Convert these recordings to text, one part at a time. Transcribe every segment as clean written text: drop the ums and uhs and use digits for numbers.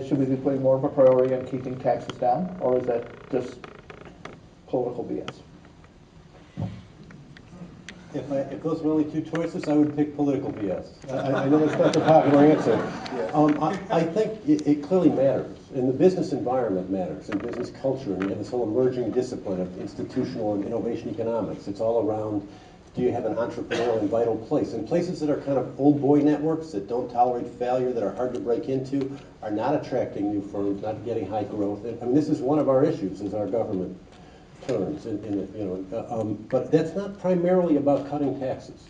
Should we be putting more of a priority on keeping taxes down, or is that just political BS? If those were only two choices, I would pick political BS. I know that's not the popular answer. I think it clearly matters, and the business environment matters, and business culture, and you have this whole emerging discipline of institutional and innovation economics. It's all around, do you have an entrepreneurial and vital place? And places that are kind of old boy networks that don't tolerate failure, that are hard to break into, are not attracting new firms, not getting high growth. And, I mean, this is one of our issues, is our government turns, but that's not primarily about cutting taxes.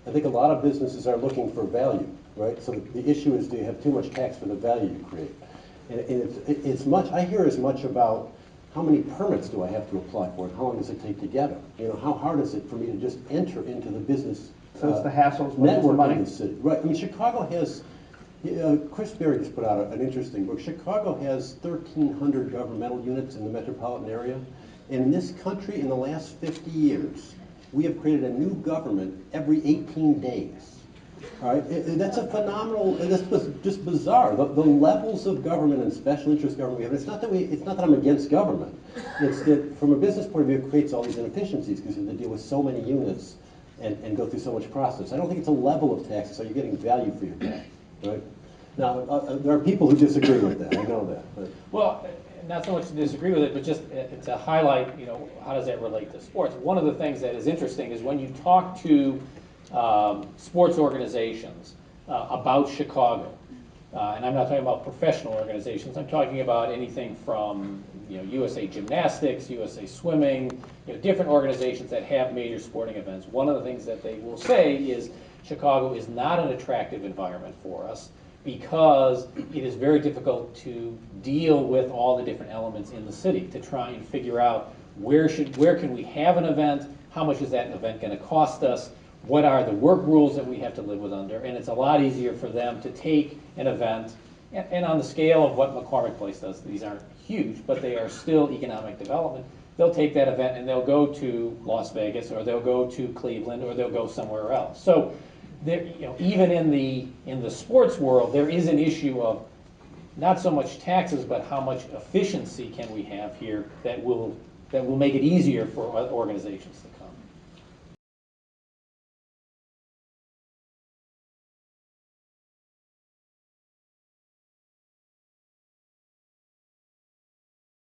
I think a lot of businesses are looking for value, right? So the issue is, do you have too much tax for the value you create? And it's much, I hear as much about how many permits do I have to apply for, and how long does it take to get them? You know, how hard is it for me to just enter into the business So it's the hassles, network money. in the city? Right. I mean, Chicago has. Chris Berry just put out an interesting book. Chicago has 1,300 governmental units in the metropolitan area. In this country, in the last 50 years, we have created a new government every 18 days. All right? That's a phenomenal, that's just bizarre. The levels of government and special interest government we have, it's not that I'm against government. It's that from a business point of view, it creates all these inefficiencies because you have to deal with so many units and go through so much process. I don't think it's a level of taxes, so you're getting value for your tax, right? Now, there are people who disagree with that, I know that. But. Well, not so much to disagree with it, but just to highlight, you know, how does that relate to sports? One of the things that is interesting is when you talk to sports organizations about Chicago, and I'm not talking about professional organizations, I'm talking about anything from, you know, USA Gymnastics, USA Swimming, you know, different organizations that have major sporting events. One of the things that they will say is Chicago is not an attractive environment for us, because it is very difficult to deal with all the different elements in the city to try and figure out where can we have an event, how much is that event going to cost us, what are the work rules that we have to live with under, and it's a lot easier for them to take an event, and on the scale of what McCormick Place does, these aren't huge, but they are still economic development, they'll take that event and they'll go to Las Vegas, or they'll go to Cleveland, or they'll go somewhere else. So there, you know, even in the sports world, there is an issue of not so much taxes, but how much efficiency can we have here that will make it easier for organizations to come.